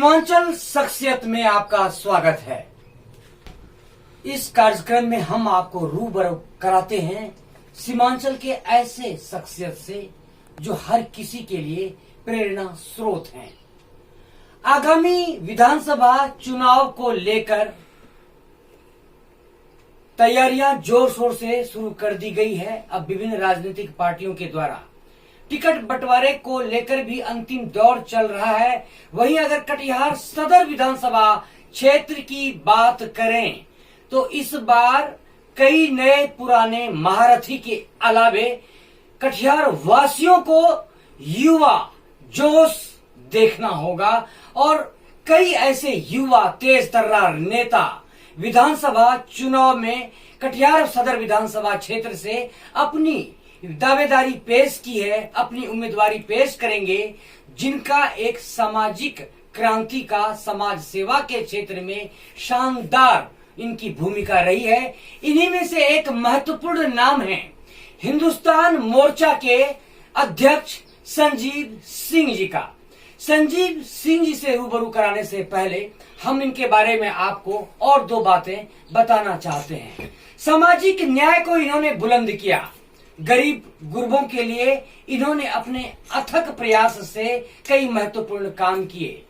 सीमांचल शख्सियत में आपका स्वागत है। इस कार्यक्रम में हम आपको रूबरू कराते हैं सीमांचल के ऐसे शख्सियत से जो हर किसी के लिए प्रेरणा स्रोत हैं। आगामी विधानसभा चुनाव को लेकर तैयारियां जोर शोर से शुरू कर दी गई है। अब विभिन्न राजनीतिक पार्टियों के द्वारा टिकट बंटवारे को लेकर भी अंतिम दौर चल रहा है। वहीं अगर कटिहार सदर विधानसभा क्षेत्र की बात करें तो इस बार कई नए पुराने महारथी के अलावे कटिहार वासियों को युवा जोश देखना होगा और कई ऐसे युवा तेज तर्रार नेता विधानसभा चुनाव में कटिहार सदर विधानसभा क्षेत्र से अपनी दावेदारी पेश की है, अपनी उम्मीदवारी पेश करेंगे, जिनका एक सामाजिक क्रांति का समाज सेवा के क्षेत्र में शानदार इनकी भूमिका रही है। इन्हीं में से एक महत्वपूर्ण नाम है हिंदुस्तान मोर्चा के अध्यक्ष संजीव सिंह जी का। संजीव सिंह जी से रूबरू कराने से पहले हम इनके बारे में आपको और दो बातें बताना चाहते हैं। सामाजिक न्याय को इन्होंने बुलंद किया, गरीब गुरबों के लिए इन्होंने अपने अथक प्रयास से कई महत्वपूर्ण काम किए।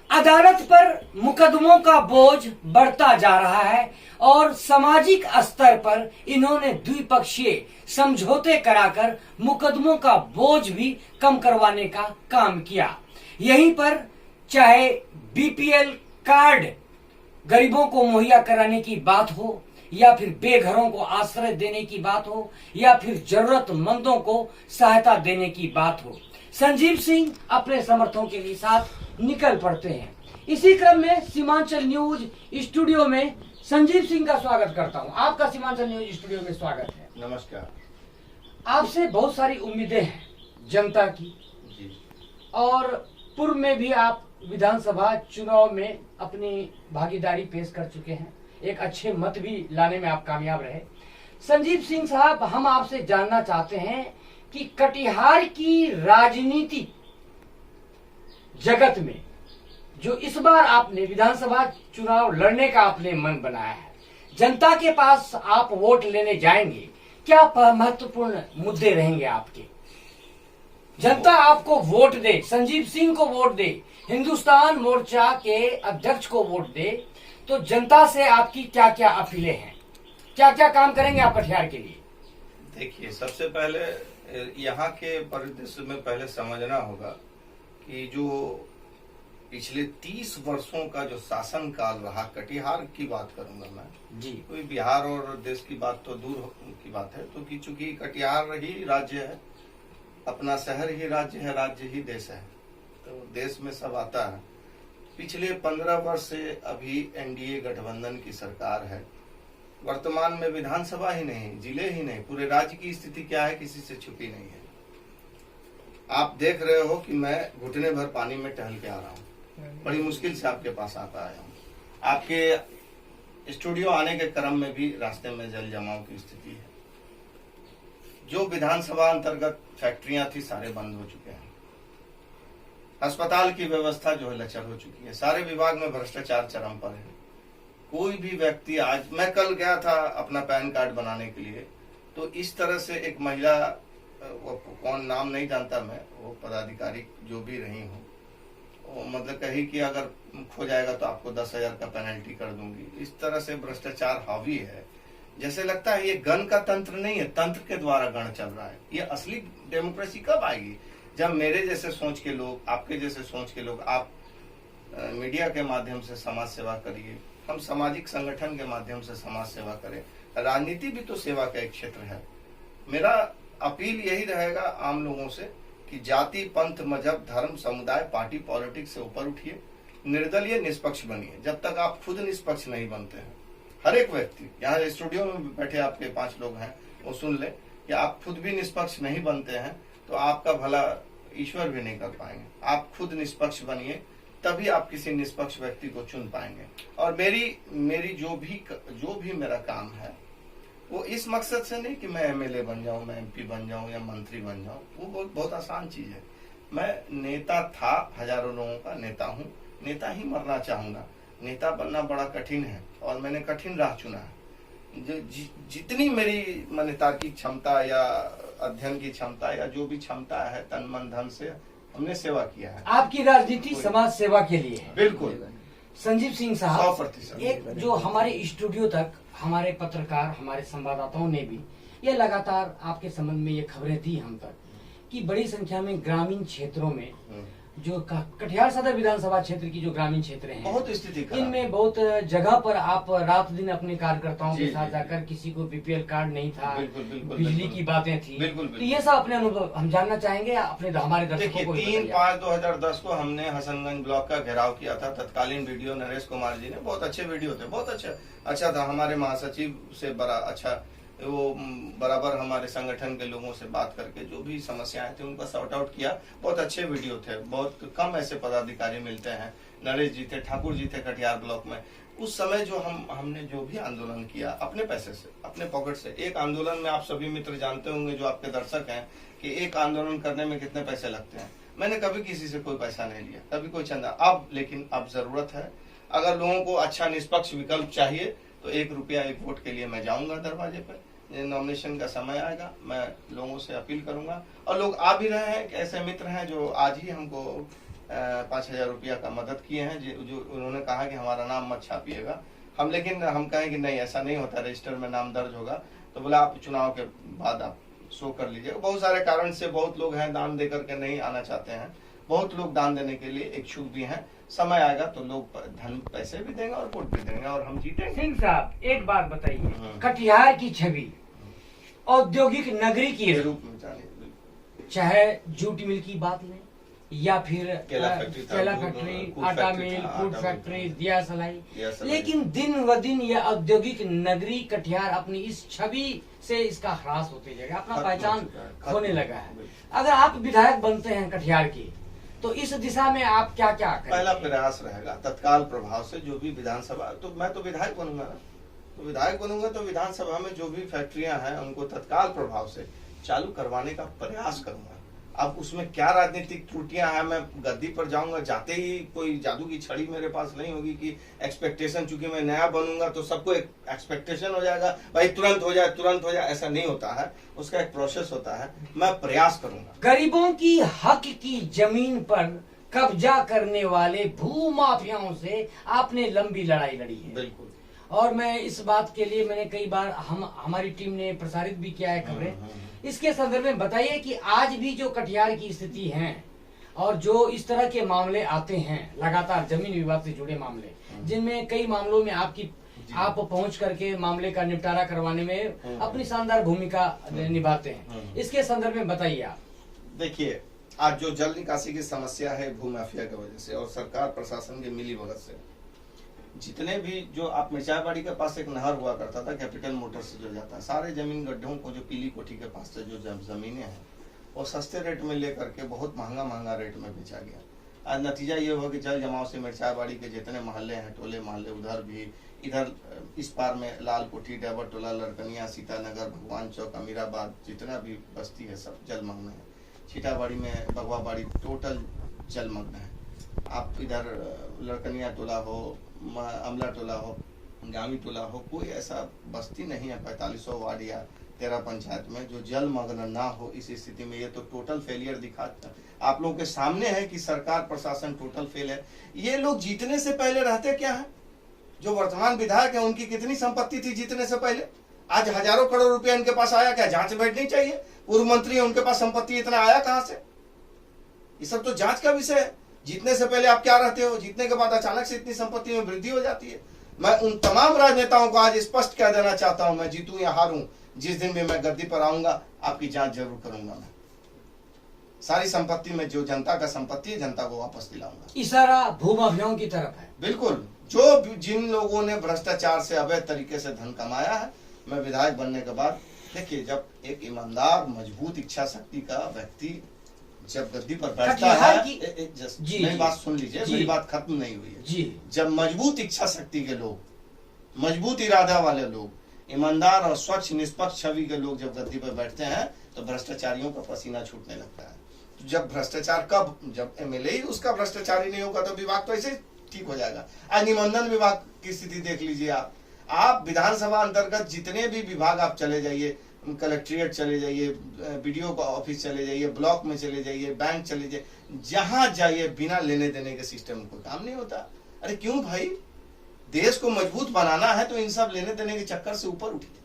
अदालत पर मुकदमों का बोझ बढ़ता जा रहा है और सामाजिक स्तर पर इन्होंने द्विपक्षीय समझौते कराकर मुकदमों का बोझ भी कम करवाने का काम किया। यहीं पर चाहे बीपीएल कार्ड गरीबों को मुहैया कराने की बात हो या फिर बेघरों को आश्रय देने की बात हो या फिर जरूरतमंदों को सहायता देने की बात हो, संजीव सिंह अपने समर्थकों के लिए साथ निकल पड़ते हैं। इसी क्रम में सीमांचल न्यूज स्टूडियो में संजीव सिंह का स्वागत करता हूं। आपका सीमांचल न्यूज स्टूडियो में स्वागत है। नमस्कार। आपसे बहुत सारी उम्मीदें हैं जनता की जी। और पूर्व में भी आप विधानसभा चुनाव में अपनी भागीदारी पेश कर चुके हैं, एक अच्छे मत भी लाने में आप कामयाब रहे। संजीव सिंह साहब, हम आपसे जानना चाहते हैं कि कटिहार की राजनीति जगत में जो इस बार आपने विधानसभा चुनाव लड़ने का आपने मन बनाया है, जनता के पास आप वोट लेने जाएंगे, क्या महत्वपूर्ण मुद्दे रहेंगे आपके? जनता आपको वोट दे, संजीव सिंह को वोट दे, हिंदुस्तान मोर्चा के अध्यक्ष को वोट दे, तो जनता से आपकी क्या क्या अपीलें हैं, क्या क्या काम करेंगे आप कटिहार के लिए? देखिए, सबसे पहले यहाँ के परिदृश्य में पहले समझना होगा कि जो पिछले 30 वर्षों का जो शासन काल रहा, कटिहार की बात करूंगा मैं जी, कोई बिहार और देश की बात तो दूर की बात है, तो चूंकि कटिहार ही राज्य है, अपना शहर ही राज्य है, राज्य ही देश है, तो देश में सब आता है। पिछले 15 वर्ष से अभी एनडीए गठबंधन की सरकार है। वर्तमान में विधानसभा ही नहीं, जिले ही नहीं, पूरे राज्य की स्थिति क्या है किसी से छुपी नहीं है। आप देख रहे हो कि मैं घुटने भर पानी में टहल के आ रहा हूँ, बड़ी मुश्किल से आपके पास आता आया हूँ। आपके स्टूडियो आने के क्रम में भी रास्ते में जल जमाव की स्थिति है। जो विधानसभा अंतर्गत फैक्ट्रियां थी सारे बंद हो चुके हैं। अस्पताल की व्यवस्था जो है लचर हो चुकी है। सारे विभाग में भ्रष्टाचार चरम पर है। कोई भी व्यक्ति, आज मैं कल गया था अपना पैन कार्ड बनाने के लिए, तो इस तरह से एक महिला, वो कौन नाम नहीं जानता मैं, वो पदाधिकारी जो भी रही हूँ, वो मतलब कही कि अगर खो जाएगा तो आपको 10,000 का पेनल्टी कर दूंगी। इस तरह से भ्रष्टाचार हावी है। जैसे लगता है ये गण का तंत्र नहीं है, तंत्र के द्वारा गण चल रहा है। ये असली डेमोक्रेसी कब आएगी? जब मेरे जैसे सोच के लोग, आपके जैसे सोच के लोग, आप मीडिया के माध्यम से समाज सेवा करिए, हम सामाजिक संगठन के माध्यम से समाज सेवा करें। राजनीति भी तो सेवा का एक क्षेत्र है। मेरा अपील यही रहेगा आम लोगों से कि जाति, पंथ, मजहब, धर्म, समुदाय, पार्टी, पॉलिटिक्स से ऊपर उठिए, निर्दलीय, निष्पक्ष बनिए। जब तक आप खुद निष्पक्ष नहीं बनते हैं, हर एक व्यक्ति, यहाँ स्टूडियो में बैठे आपके 5 लोग हैं, वो सुन ले कि आप खुद भी निष्पक्ष नहीं बनते हैं तो आपका भला ईश्वर भी नहीं कर पाएंगे। आप खुद निष्पक्ष बनिए, तभी आप किसी निष्पक्ष व्यक्ति को चुन पाएंगे। और मेरी जो भी मेरा काम है वो इस मकसद से नहीं कि मैं एमएलए बन जाऊं, मैं एमपी बन जाऊं या मंत्री बन जाऊं, वो बहुत आसान चीज है। मैं नेता था, हजारों लोगों का नेता हूं, नेता ही मरना चाहूंगा। नेता बनना बड़ा कठिन है और मैंने कठिन राह चुना है। जितनी मेरी माने तार्किक क्षमता या अध्ययन की क्षमता या जो भी क्षमता है, तन मन धन से हमने सेवा किया है। आपकी राजनीति समाज सेवा के लिए है। बिल्कुल। संजीव सिंह साहब, 100%। एक जो हमारे स्टूडियो तक हमारे पत्रकार, हमारे संवाददाताओं ने भी ये लगातार आपके संबंध में ये खबरें दी हम तक कि बड़ी संख्या में ग्रामीण क्षेत्रों में जो कटिहार सदर विधानसभा क्षेत्र की जो ग्रामीण क्षेत्र हैं, बहुत स्थिति खराब, इनमें बहुत जगह पर आप रात दिन अपने कार्यकर्ताओं के जी, साथ जी, जाकर, किसी को बीपीएल कार्ड नहीं था, बिल्कुल, बिल्कुल, बिजली बिल्कुल, की बातें थी, बिल्कुल, तो बिल्कुल। ये सब अपने अनुभव हम जानना चाहेंगे, अपने हमारे दर्शकों देखिए, को भी 3/5/2010 को हमने हसनगंज ब्लॉक का घेराव किया था। तत्कालीन वीडियो नरेश कुमार जी ने, बहुत अच्छे वीडियो थे, बहुत अच्छा था। हमारे महासचिव से बड़ा अच्छा, वो बराबर हमारे संगठन के लोगों से बात करके जो भी समस्याएं थी उनका सॉर्ट आउट किया। बहुत अच्छे वीडियो थे। बहुत कम ऐसे पदाधिकारी मिलते हैं। नरेश जी थे, ठाकुर जी थे कटिहार ब्लॉक में। उस समय जो हमने जो भी आंदोलन किया अपने पैसे से, अपने पॉकेट से, एक आंदोलन में आप सभी मित्र जानते होंगे जो आपके दर्शक हैं कि एक आंदोलन करने में कितने पैसे लगते हैं। मैंने कभी किसी से कोई पैसा नहीं लिया, कभी कोई चंदा। लेकिन अब जरूरत है, अगर लोगों को अच्छा निष्पक्ष विकल्प चाहिए तो 1 रुपया 1 वोट के लिए मैं जाऊंगा दरवाजे पर। नॉमिनेशन का समय आएगा, मैं लोगों से अपील करूंगा और लोग आ भी रहे हैं। ऐसे मित्र हैं जो आज ही हमको 5,000 रुपया का मदद किए हैं, जो उन्होंने कहा कि हमारा नाम मत छापिएगा लेकिन हम कहें कि नहीं, ऐसा नहीं होता, रजिस्टर में नाम दर्ज होगा। तो बोला आप चुनाव के बाद आप शो कर लीजिएगा। बहुत सारे कारण से बहुत लोग हैं दान दे करके नहीं आना चाहते हैं, बहुत लोग दान देने के लिए इच्छुक भी हैं। समय आएगा तो लोग धन पैसे भी देंगे और वोट भी देंगे और हम जीतेंगे। सिंह साहब, एक बात बताइए, कटिहार की छवि औद्योगिक नगरी की रूप में जाने, चाहे जूट मिल की बात लें या फिर केला फैक्ट्री, आटा मिल, फूड फैक्ट्री, दिया सलाई, सलाई। लेकिन दिन व दिन यह औद्योगिक नगरी कटिहार अपनी इस छवि से इसका ह्रास होते जाएगा, अपना पहचान खोने लगा है। अगर आप विधायक बनते हैं कटिहार की, तो इस दिशा में आप क्या क्या करेंगे? पहला प्रयास रहेगा तत्काल प्रभाव से जो भी विधानसभा, तो मैं तो विधायक बनूंगा ना, तो विधायक बनूंगा तो विधानसभा में जो भी फैक्ट्रियां हैं उनको तत्काल प्रभाव से चालू करवाने का प्रयास करूंगा। अब उसमें क्या राजनीतिक त्रुटियां हैं, मैं गद्दी पर जाऊंगा, जाते ही कोई जादू की छड़ी मेरे पास नहीं होगी कि एक्सपेक्टेशन, चूंकि मैं नया बनूंगा तो सबको एक एक्सपेक्टेशन हो जाएगा भाई तुरंत हो जाए, ऐसा नहीं होता है। उसका एक प्रोसेस होता है। मैं प्रयास करूंगा। गरीबों की हक की जमीन पर कब्जा करने वाले भूमाफियाओं से आपने लंबी लड़ाई लड़ी है। बिल्कुल। और मैं इस बात के लिए मैंने कई बार हमारी टीम ने प्रसारित भी किया है खबरें। इसके संदर्भ में बताइए कि आज भी जो कटिहार की स्थिति है और जो इस तरह के मामले आते हैं लगातार, जमीन विवाद से जुड़े मामले, जिनमें कई मामलों में आप पहुंच करके मामले का निपटारा करवाने में अपनी शानदार भूमिका निभाते हैं, इसके संदर्भ में बताइए आप। देखिए, आज जो जल निकासी की समस्या है भूमाफिया की वजह से और सरकार प्रशासन के मिली भगत से, जितने भी जो आप मिर्चाबाड़ी के पास एक नहर हुआ करता था, कैपिटल मोटर से जो जाता है, सारे जमीन गड्ढों को जो पीली कोठी के पास से जो जमीनें हैं वो सस्ते रेट में लेकर के बहुत महंगा रेट में बेचा गया। आज नतीजा ये हुआ कि जल जमाव से मिर्चाबाड़ी के जितने मोहल्ले हैं, टोले मोहल्ले, उधर भी, इधर इस पार में लाल कोठी, डैबर टोला, लड़कनिया, सीतानगर, भगवान चौक, अमीराबाद, जितना भी बस्ती है सब जलमग्न है। छीटाबाड़ी में बगवाबाड़ी टोटल जलमग्न है। आप इधर लड़कनिया टोला हो, अमला टोला हो, गामी टोला हो, कोई ऐसा बस्ती नहीं है 4500 वार्ड या 13 पंचायत में जो जलमग्न ना हो। इस स्थिति में ये तो टोटल फेलियर दिखाता आप लोगों के सामने है कि सरकार प्रशासन टोटल फेल है। ये लोग जीतने से पहले रहते क्या है? जो वर्तमान विधायक है उनकी कितनी संपत्ति थी जीतने से पहले? आज हजारों करोड़ रुपया इनके पास आया, क्या जांच बैठनी चाहिए? पूर्व मंत्री है, उनके पास संपत्ति इतना आया कहां से? ये सब तो जांच का विषय है। जीतने से पहले आप क्या रहते हो, जीतने के बाद अचानक से इतनी संपत्ति में वृद्धि हो जाती है। मैं उन तमाम राजनेताओं को आज स्पष्ट कह देना चाहता हूं, मैं जीतूं या हारूं, जिस दिन भी मैं गद्दी पर आऊंगा आपकी जांच जरूर करूंगा। मैं सारी संपत्ति में जो जनता का संपत्ति है, जनता को वापस दिलाऊंगा। इशारा भूमाफियाओं की तरफ है। बिल्कुल। जो जिन लोगों ने भ्रष्टाचार से अवैध तरीके से धन कमाया है, मैं विधायक बनने के बाद, देखिए, जब एक ईमानदार मजबूत इच्छा शक्ति का व्यक्ति जब गद्दी पर बैठता है, मेरी बात सुन लीजिए, मेरी बात खत्म नहीं हुई है जी। जब मजबूत इच्छा शक्ति के लोग, मजबूत इरादा वाले लोग, ईमानदार और स्वच्छ निष्पक्ष छवि के लोग जब गद्दी पर बैठते हैं तो भ्रष्टाचारियों का पसीना छूटने लगता है। तो जब भ्रष्टाचार जब एमएलए ही उसका भ्रष्टाचारी नहीं होगा तो विभाग तो ऐसे ठीक हो जाएगा। आज निबंधन विभाग की स्थिति देख लीजिए आप विधानसभा अंतर्गत जितने भी विभाग आप चले जाइए, कलेक्ट्रेट चले जाइए, बीडीओ का ऑफिस चले जाइए, ब्लॉक में चले जाइए, बैंक चले जाइए, जहां जाइए बिना लेने देने के सिस्टम कोई काम नहीं होता। अरे क्यों भाई, देश को मजबूत बनाना है तो इन सब लेने देने के चक्कर से ऊपर उठिए,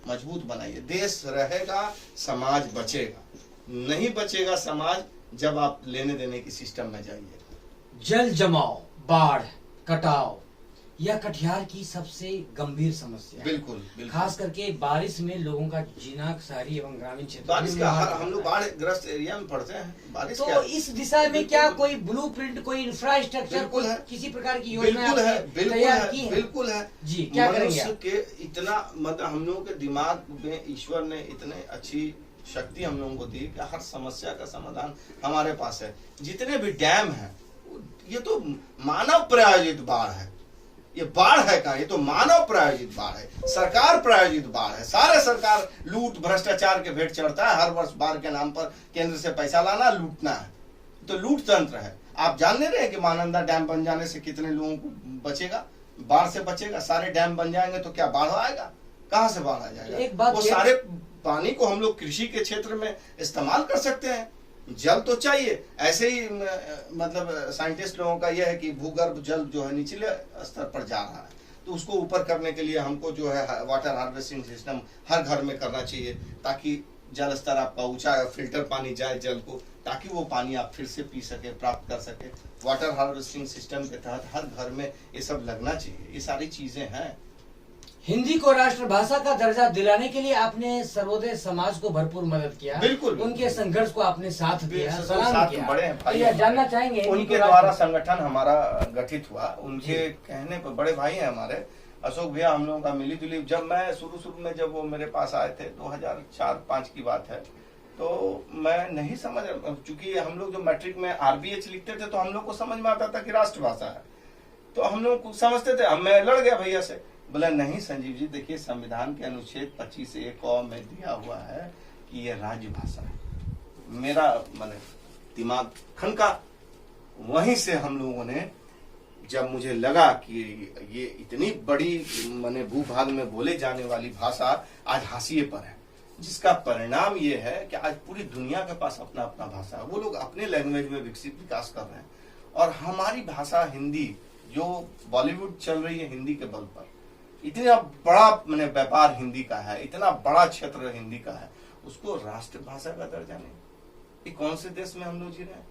मजबूत बनाइए। देश रहेगा, समाज बचेगा। नहीं बचेगा समाज जब आप लेने देने की सिस्टम में जाइए। जल जमाव, बाढ़, कटाव, यह कटिहार की सबसे गंभीर समस्या है। बिल्कुल, बिल्कुल। खास करके बारिश में लोगों का जीना शहरी एवं ग्रामीण क्षेत्र बारिश का हम लोग बाढ़ ग्रस्त एरिया में पड़ते हैं। बारिश तो इस दिशा में क्या कोई ब्लूप्रिंट, कोई इंफ्रास्ट्रक्चर, कोई किसी प्रकार की योजना तैयार की है? बिल्कुल है जी, क्या करेंगे मनुष्य के इतना मतलब हम लोगों के दिमाग में ईश्वर ने इतने अच्छी शक्ति हम लोगों को दी कि हर समस्या का समाधान हमारे पास है। जितने भी डैम हैं, ये तो मानव प्रायोजित बाढ़ है। ये बाढ़ है का, ये तो मानव प्रायोजित बाढ़ है, सरकार प्रायोजित बाढ़ है। सारे सरकार लूट भ्रष्टाचार के भेंट चढ़ता है। हर वर्ष बाढ़ के नाम पर केंद्र से पैसा लाना, लूटना है, तो लूट तंत्र है। आप जान ले रहे हैं कि महानंदा डैम बन जाने से कितने लोगों को बचेगा, बाढ़ से बचेगा। सारे डैम बन जाएंगे तो क्या बाढ़ आएगा? कहां से बाढ़ आ जाएगा? वो सारे पानी को हम लोग कृषि के क्षेत्र में इस्तेमाल कर सकते हैं। जल तो चाहिए। ऐसे ही मतलब साइंटिस्ट लोगों का यह है कि भूगर्भ जल जो है निचले स्तर पर जा रहा है, तो उसको ऊपर करने के लिए हमको जो है वाटर हार्वेस्टिंग सिस्टम हर घर में करना चाहिए, ताकि जल स्तर आपका ऊंचा, फिल्टर पानी जाए जल को, ताकि वो पानी आप फिर से पी सके, प्राप्त कर सके। वाटर हार्वेस्टिंग सिस्टम के तहत हर घर में ये सब लगना चाहिए। ये सारी चीजें हैं। हिंदी को राष्ट्रभाषा का दर्जा दिलाने के लिए आपने सर्वोदय समाज को भरपूर मदद किया। बिल्कुल, उनके संघर्ष को आपने साथ दिया, सलाम किया। बड़े भाई, तो जानना चाहेंगे उनके द्वारा संगठन हमारा गठित हुआ। उनके कहने पर बड़े भाई हैं हमारे अशोक भैया, हम लोगों का मिली जुली। जब मैं शुरू में जब वो मेरे पास आए थे 2004-5 की बात है, तो मैं नहीं समझ, चूंकि हम लोग जो मैट्रिक में RBH लिखते थे तो हम लोग को समझ में आता था कि राष्ट्रभाषा है, तो हम लोग समझते थे। मैं लड़ गया भैया से, बोला नहीं संजीव जी, देखिए संविधान के अनुच्छेद 25(a) में दिया हुआ है कि ये राज्य भाषा है। मेरा माने दिमाग खनका। वहीं से हम लोगों ने, जब मुझे लगा कि ये इतनी बड़ी माने भूभाग में बोले जाने वाली भाषा आज हाशिए पर है, जिसका परिणाम ये है कि आज पूरी दुनिया के पास अपना अपना भाषा है। वो लोग अपने लैंग्वेज में विकास कर रहे हैं, और हमारी भाषा हिंदी जो बॉलीवुड चल रही है हिंदी के बल पर, इतना बड़ा मैंने व्यापार हिंदी का है, इतना बड़ा क्षेत्र हिंदी का है, उसको राष्ट्रभाषा का दर्जा नहीं। ये कौन से देश में हम लोग जी रहे हैं?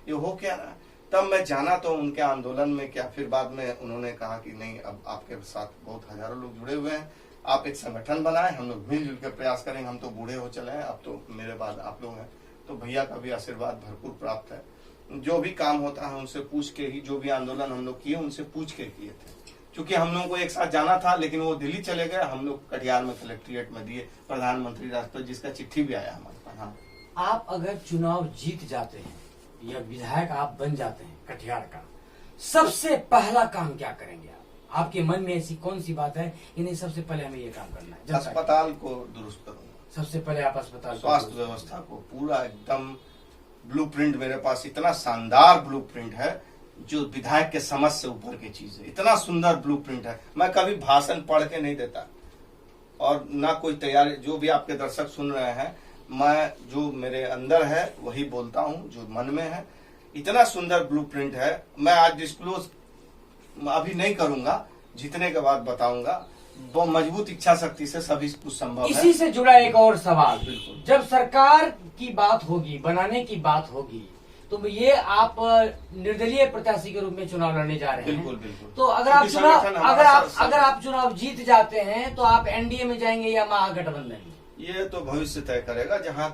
ये हो क्या रहा है? तब मैं जाना तो उनके आंदोलन में क्या, फिर बाद में उन्होंने कहा कि नहीं, अब आपके साथ बहुत हजारों लोग जुड़े हुए हैं, आप एक संगठन बनाए, हम लोग मिलजुल कर प्रयास करेंगे। हम तो बूढ़े हो चले हैं, अब तो मेरे बाद आप लोग हैं। तो भैया का भी आशीर्वाद भरपूर प्राप्त है। जो भी काम होता है उनसे पूछ के ही, जो भी आंदोलन हम लोग किए उनसे पूछ के किए थे। क्योंकि हम लोगों को एक साथ जाना था, लेकिन वो दिल्ली चले गए, हम लोग कटिहार में कलेक्ट्रेट में दिए, प्रधानमंत्री राष्ट्रपति, जिसका चिट्ठी भी आया हमारे पास। हाँ, आप अगर चुनाव जीत जाते हैं या विधायक आप बन जाते हैं कटिहार का, सबसे पहला काम क्या करेंगे आप? आपके मन में ऐसी कौन सी बात है कि नहीं, सबसे पहले हमें ये काम करना है? अस्पताल को दुरुस्त करूंगा। सबसे पहले आप अस्पताल, स्वास्थ्य व्यवस्था को पूरा एकदम ब्लूप्रिंट, मेरे पास इतना शानदार ब्लूप्रिंट है जो विधायक के समझ से ऊपर की चीज है। इतना सुंदर ब्लूप्रिंट है, मैं कभी भाषण पढ़ के नहीं देता, और ना कोई तैयारी। जो भी आपके दर्शक सुन रहे हैं, मैं जो मेरे अंदर है वही बोलता हूँ, जो मन में है। इतना सुंदर ब्लूप्रिंट है, मैं आज डिस्क्लोज अभी नहीं करूंगा, जीतने के बाद बताऊंगा। वो मजबूत इच्छा शक्ति से सभी कुछ संभव है। इसी से जुड़ा एक और सवाल, बिल्कुल, जब सरकार की बात होगी, बनाने की बात होगी, तो ये आप निर्दलीय प्रत्याशी के रूप में चुनाव लड़ने जा रहे हैं। बिल्कुल बिल्कुल। तो अगर आप चुनाव जीत जाते हैं तो आप एनडीए में जाएंगे या महागठबंधन? ये तो भविष्य तय करेगा, जहाँ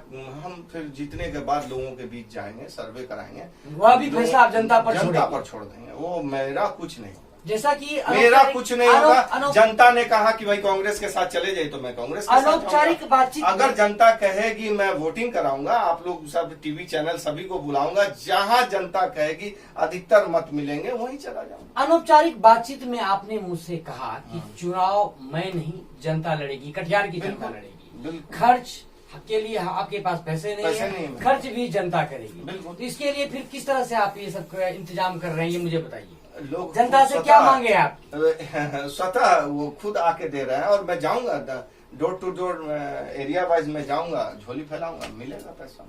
हम फिर जीतने के बाद लोगों के बीच जाएंगे, सर्वे कराएंगे, वह भी फैसला आप जनता पर छोड़ देंगे। वो मेरा कुछ नहीं होगा, जैसा कि मेरा कुछ नहीं होगा। जनता ने कहा कि भाई कांग्रेस के साथ चले जाए तो मैं कांग्रेस के साथ अनौपचारिक बातचीत। अगर जनता कहेगी मैं वोटिंग कराऊंगा, आप लोग सब टीवी चैनल सभी को बुलाऊंगा, जहां जनता कहेगी अधिकतर मत मिलेंगे वहीं चला जाऊंगा। अनौपचारिक बातचीत में आपने मुझसे कहा कि चुनाव मैं नहीं, जनता लड़ेगी, कटिहार की जनता लड़ेगी, खर्च के लिए आपके पास पैसे नहीं है, खर्च भी जनता करेगी। तो इसके लिए फिर किस तरह से आप ये सब इंतजाम कर रहे हैं, ये मुझे बताइए। लोग जनता से क्या मांगे आप? स्वतः वो खुद आके दे रहे हैं और मैं जाऊंगा door to door area wise में जाऊंगा, झोली फैलाऊंगा, मिलेगा पैसा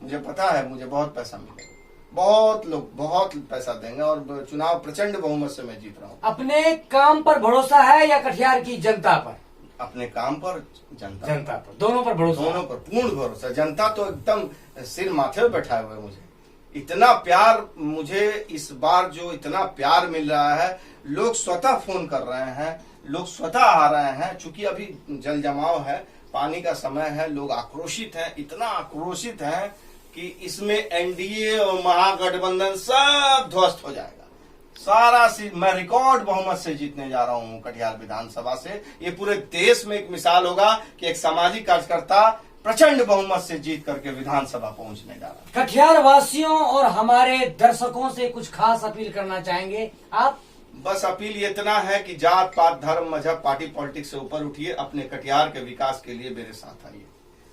मुझे पता है, मुझे बहुत पैसा मिलेगा, बहुत लोग बहुत पैसा देंगे और चुनाव प्रचंड बहुमत से मैं जीत रहा हूँ। अपने काम पर भरोसा है या कटिहार की जनता पर? अपने काम पर, जनता पर, दोनों पर भरोसा? दोनों पर पूर्ण भरोसा। जनता तो एकदम सिर माथे पे बैठाए हुए, मुझे इतना प्यार, मुझे इस बार जो इतना प्यार मिल रहा है, लोग स्वतः फोन कर रहे हैं, लोग स्वतः आ रहे हैं। चूंकि अभी जल जमाव है, पानी का समय है, लोग आक्रोशित हैं, इतना आक्रोशित हैं कि इसमें एनडीए और महागठबंधन सब ध्वस्त हो जाएगा। सारा मैं रिकॉर्ड बहुमत से जीतने जा रहा हूं कटिहार विधानसभा से। ये पूरे देश में एक मिसाल होगा कि एक सामाजिक कार्यकर्ता प्रचंड बहुमत से जीत करके विधानसभा पहुंचने जा रहा है। कटिहार वासियों और हमारे दर्शकों से कुछ खास अपील करना चाहेंगे आप? बस अपील इतना है कि जात पात धर्म मजहब पार्टी पॉलिटिक्स से ऊपर उठिए, अपने कटिहार के विकास के लिए मेरे साथ आइए।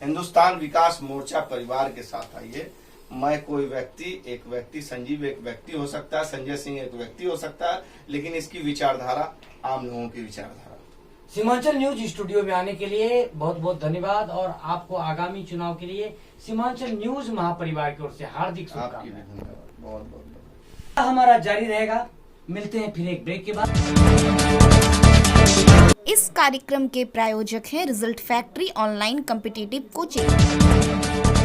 हिंदुस्तान विकास मोर्चा परिवार के साथ आइए। मैं कोई एक व्यक्ति संजीव एक व्यक्ति हो सकता है, संजय सिंह एक व्यक्ति हो सकता है, लेकिन इसकी विचारधारा आम लोगों की विचारधारा। सीमांचल न्यूज स्टूडियो में आने के लिए बहुत बहुत धन्यवाद और आपको आगामी चुनाव के लिए सीमांचल न्यूज महापरिवार की ओर से हार्दिक शुभकामनाएं। बहुत बहुत हमारा जारी रहेगा, मिलते हैं फिर एक ब्रेक के बाद। इस कार्यक्रम के प्रायोजक हैं result factory online competitive coaching.